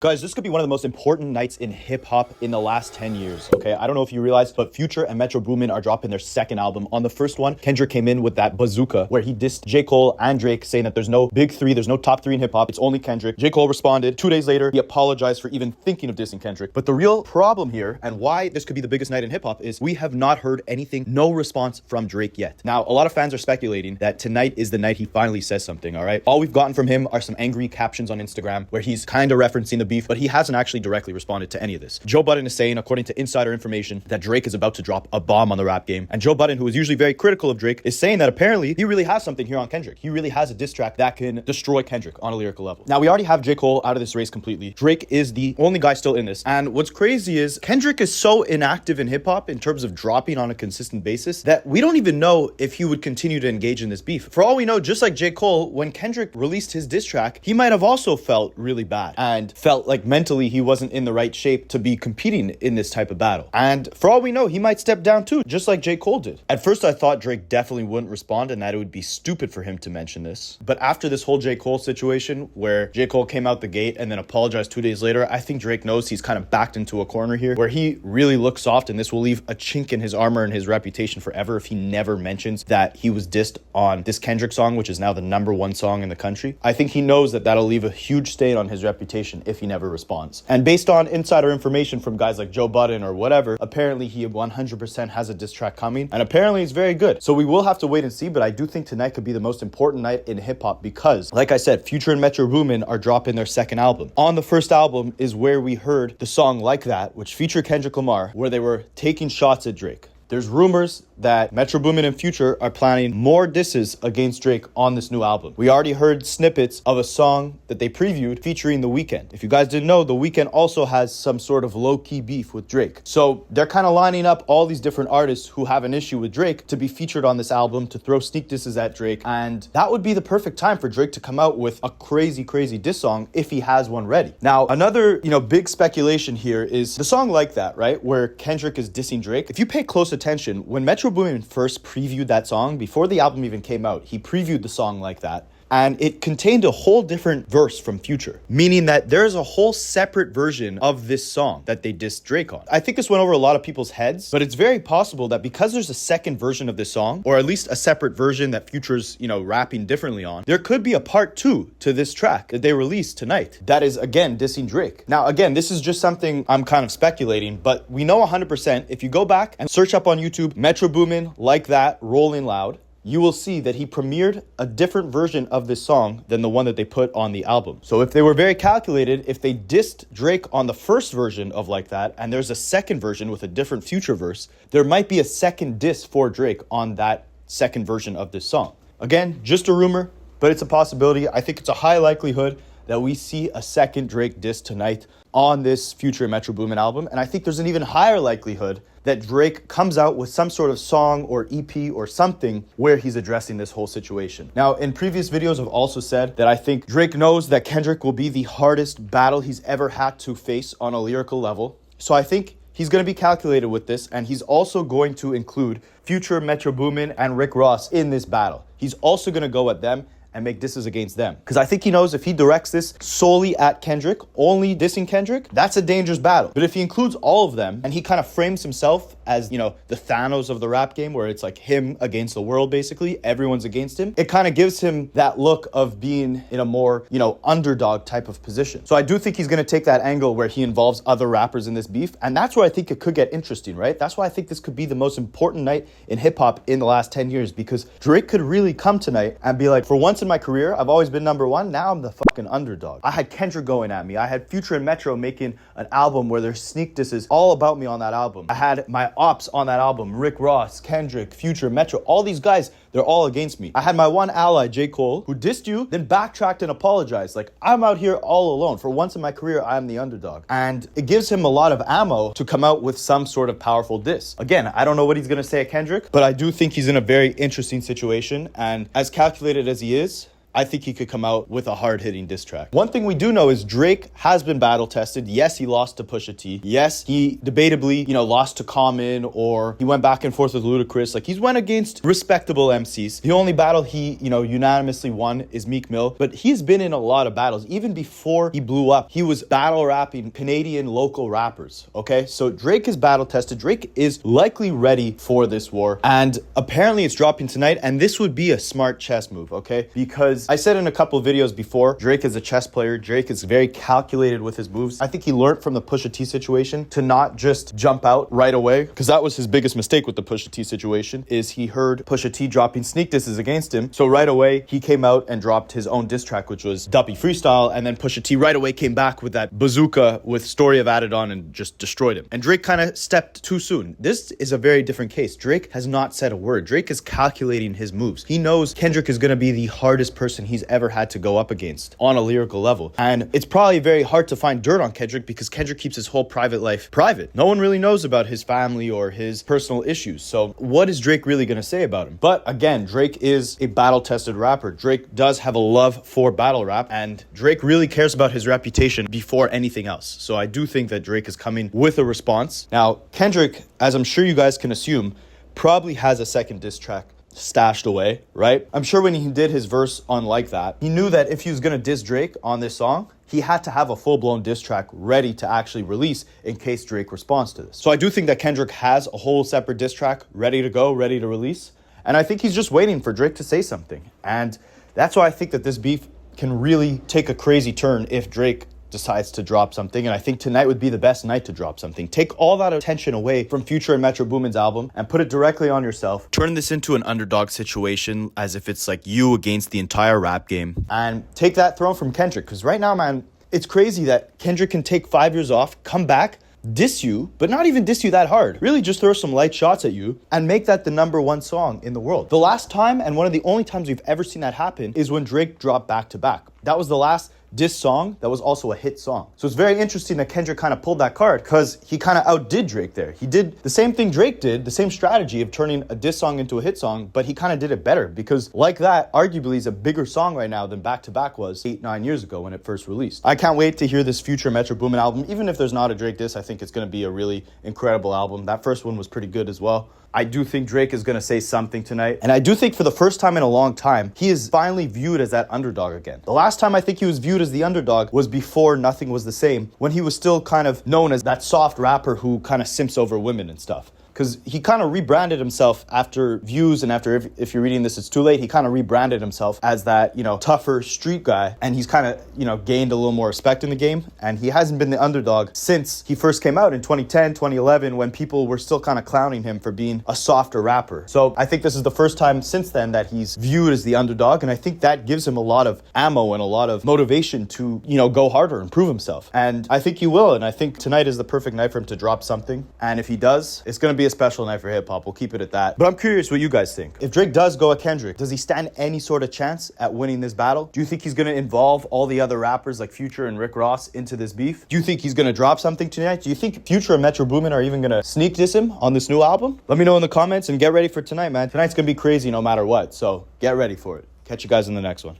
Guys, this could be one of the most important nights in hip-hop in the last 10 years, okay? I don't know if you realize, but Future and Metro Boomin are dropping their second album. On the first one, Kendrick came in with that bazooka where he dissed J. Cole and Drake, saying that there's no big three, there's no top three in hip-hop, it's only Kendrick. J. Cole responded. 2 days later, he apologized for even thinking of dissing Kendrick. But the real problem here, and why this could be the biggest night in hip-hop, is we have not heard anything, no response from Drake yet. Now, a lot of fans are speculating that tonight is the night he finally says something, all right? All we've gotten from him are some angry captions on Instagram where he's kind of referencing the beef, but he hasn't actually directly responded to any of this. Joe Budden is saying, according to insider information, that Drake is about to drop a bomb on the rap game. And Joe Budden, who is usually very critical of Drake, is saying that apparently he really has something here on Kendrick. He really has a diss track that can destroy Kendrick on a lyrical level. Now, we already have J. Cole out of this race completely. Drake is the only guy still in this. And what's crazy is Kendrick is so inactive in hip hop in terms of dropping on a consistent basis that we don't even know if he would continue to engage in this beef. For all we know, just like J. Cole, when Kendrick released his diss track, he might have also felt really bad and felt like mentally he wasn't in the right shape to be competing in this type of battle. And for all we know, he might step down too, just like J. Cole did. At first, I thought Drake definitely wouldn't respond and that it would be stupid for him to mention this. But after this whole J. Cole situation where J. Cole came out the gate and then apologized 2 days later, I think Drake knows he's kind of backed into a corner here where he really looks soft, and this will leave a chink in his armor and his reputation forever if he never mentions that he was dissed on this Kendrick song, which is now the #1 song in the country. I think he knows that that'll leave a huge stain on his reputation if he never responds. And based on insider information from guys like Joe Budden or whatever, apparently he 100% has a diss track coming, and apparently it's very good. So we will have to wait and see, but I do think tonight could be the most important night in hip-hop because, like I said, Future and Metro Boomin are dropping their second album. On the first album is where we heard the song Like That, which featured Kendrick Lamar, where they were taking shots at Drake. There's rumors that Metro Boomin and Future are planning more disses against Drake on this new album. We already heard snippets of a song that they previewed featuring The Weeknd. If you guys didn't know, The Weeknd also has some sort of low-key beef with Drake. So they're kind of lining up all these different artists who have an issue with Drake to be featured on this album to throw sneak disses at Drake. And that would be the perfect time for Drake to come out with a crazy, crazy diss song if he has one ready. Now, another, big speculation here is the song Like That, right? Where Kendrick is dissing Drake. If you pay close attention, when Metro Boomin first previewed that song, before the album even came out, he previewed the song Like That. And it contained a whole different verse from Future, meaning that there's a whole separate version of this song that they dissed Drake on. I think this went over a lot of people's heads, but it's very possible that because there's a second version of this song, or at least a separate version that Future's, rapping differently on, there could be a part 2 to this track that they released tonight that is, again, dissing Drake. Now, again, this is just something I'm kind of speculating, but we know 100%, if you go back and search up on YouTube, Metro Boomin, Like That, Rolling Loud, you will see that he premiered a different version of this song than the one that they put on the album. So if they were very calculated, if they dissed Drake on the first version of Like That, and there's a second version with a different Future verse, there might be a second diss for Drake on that second version of this song. Again, just a rumor, but it's a possibility. I think it's a high likelihood that we see a second Drake diss tonight on this Future Metro Boomin album. And I think there's an even higher likelihood that Drake comes out with some sort of song or EP or something where he's addressing this whole situation. Now, in previous videos, I've also said that I think Drake knows that Kendrick will be the hardest battle he's ever had to face on a lyrical level. So I think he's going to be calculated with this, and he's also going to include Future, Metro Boomin, and Rick Ross in this battle. He's also going to go at them and make disses against them. Because I think he knows if he directs this solely at Kendrick, only dissing Kendrick, that's a dangerous battle. But if he includes all of them and he kind of frames himself as, the Thanos of the rap game, where it's like him against the world, basically, everyone's against him, it kind of gives him that look of being in a more, underdog type of position. So I do think he's going to take that angle where he involves other rappers in this beef. And that's where I think it could get interesting, right? That's why I think this could be the most important night in hip hop in the last 10 years, because Drake could really come tonight and be like, for once in my career, I've always been #1. Now I'm the fucking underdog. I had Kendrick going at me. I had Future and Metro making an album where there's sneak disses all about me on that album. I had my opps on that album, Rick Ross, Kendrick, Future, Metro, all these guys, they're all against me. I had my one ally, J. Cole, who dissed you, then backtracked and apologized. Like, I'm out here all alone. For once in my career, I'm the underdog. And it gives him a lot of ammo to come out with some sort of powerful diss. Again, I don't know what he's going to say at Kendrick, but I do think he's in a very interesting situation. And as calculated as he is, I think he could come out with a hard-hitting diss track. One thing we do know is Drake has been battle-tested. Yes, he lost to Pusha T. Yes, he debatably, lost to Common, or he went back and forth with Ludacris. Like, he's went against respectable MCs. The only battle he, unanimously won is Meek Mill, but he's been in a lot of battles. Even before he blew up, he was battle rapping Canadian local rappers, okay? So Drake is battle-tested. Drake is likely ready for this war, and apparently it's dropping tonight, and this would be a smart chess move, okay? Because I said in a couple of videos before, Drake is a chess player. Drake is very calculated with his moves. I think he learned from the Pusha T situation to not just jump out right away, because that was his biggest mistake with the Pusha T situation, is he heard Pusha T dropping sneak disses against him. So right away, he came out and dropped his own diss track, which was Duppy Freestyle, and then Pusha T right away came back with that bazooka with Story of Added On and just destroyed him. And Drake kind of stepped too soon. This is a very different case. Drake has not said a word. Drake is calculating his moves. He knows Kendrick is going to be the hardest person he's ever had to go up against on a lyrical level. And it's probably very hard to find dirt on Kendrick because Kendrick keeps his whole private life private. No one really knows about his family or his personal issues. So what is Drake really going to say about him? But again, Drake is a battle-tested rapper. Drake does have a love for battle rap, and Drake really cares about his reputation before anything else. So I do think that Drake is coming with a response. Now, Kendrick, as I'm sure you guys can assume, probably has a second diss track stashed away, right? I'm sure when he did his verse on Like That, he knew that if he was gonna diss Drake on this song, he had to have a full-blown diss track ready to actually release in case Drake responds to this. So I do think that Kendrick has a whole separate diss track ready to go, ready to release. And I think he's just waiting for Drake to say something. And that's why I think that this beef can really take a crazy turn if Drake decides to drop something, and I think tonight would be the best night to drop something. Take all that attention away from Future and Metro Boomin's album and put it directly on yourself. Turn this into an underdog situation as if it's like you against the entire rap game, and take that throne from Kendrick, because right now, man, it's crazy that Kendrick can take 5 years off, come back, diss you, but not even diss you that hard. Really just throw some light shots at you and make that the #1 song in the world. The last time, and one of the only times we've ever seen that happen, is when Drake dropped back to back. That was the last diss song that was also a hit song. So it's very interesting that Kendrick kind of pulled that card because he kind of outdid Drake there. He did the same thing Drake did, the same strategy of turning a diss song into a hit song, but he kind of did it better because Like That arguably is a bigger song right now than Back to Back was 8-9 years ago when it first released. I can't wait to hear this Future Metro Boomin album. Even if there's not a Drake diss, I think it's going to be a really incredible album. That first one was pretty good as well. I do think Drake is going to say something tonight. And I do think for the first time in a long time, he is finally viewed as that underdog again. The last time I think he was viewed as the underdog was before Nothing Was the Same, when he was still kind of known as that soft rapper who kind of simps over women and stuff. Because he kind of rebranded himself after Views, and after if you're reading this, it's too late. He kind of rebranded himself as that, tougher street guy. And he's kind of, gained a little more respect in the game. And he hasn't been the underdog since he first came out in 2010, 2011, when people were still kind of clowning him for being a softer rapper. So I think this is the first time since then that he's viewed as the underdog. And I think that gives him a lot of ammo and a lot of motivation to, go harder and prove himself. And I think he will. And I think tonight is the perfect night for him to drop something. And if he does, it's going to be a special night for hip-hop. We'll keep it at that. But I'm curious what you guys think. If Drake does go at Kendrick, does he stand any sort of chance at winning this battle? Do you think he's going to involve all the other rappers like Future and Rick Ross into this beef? Do you think he's going to drop something tonight? Do you think Future and Metro Boomin are even going to sneak diss him on this new album? Let me know in the comments and get ready for tonight, man. Tonight's going to be crazy no matter what. So get ready for it. Catch you guys in the next one.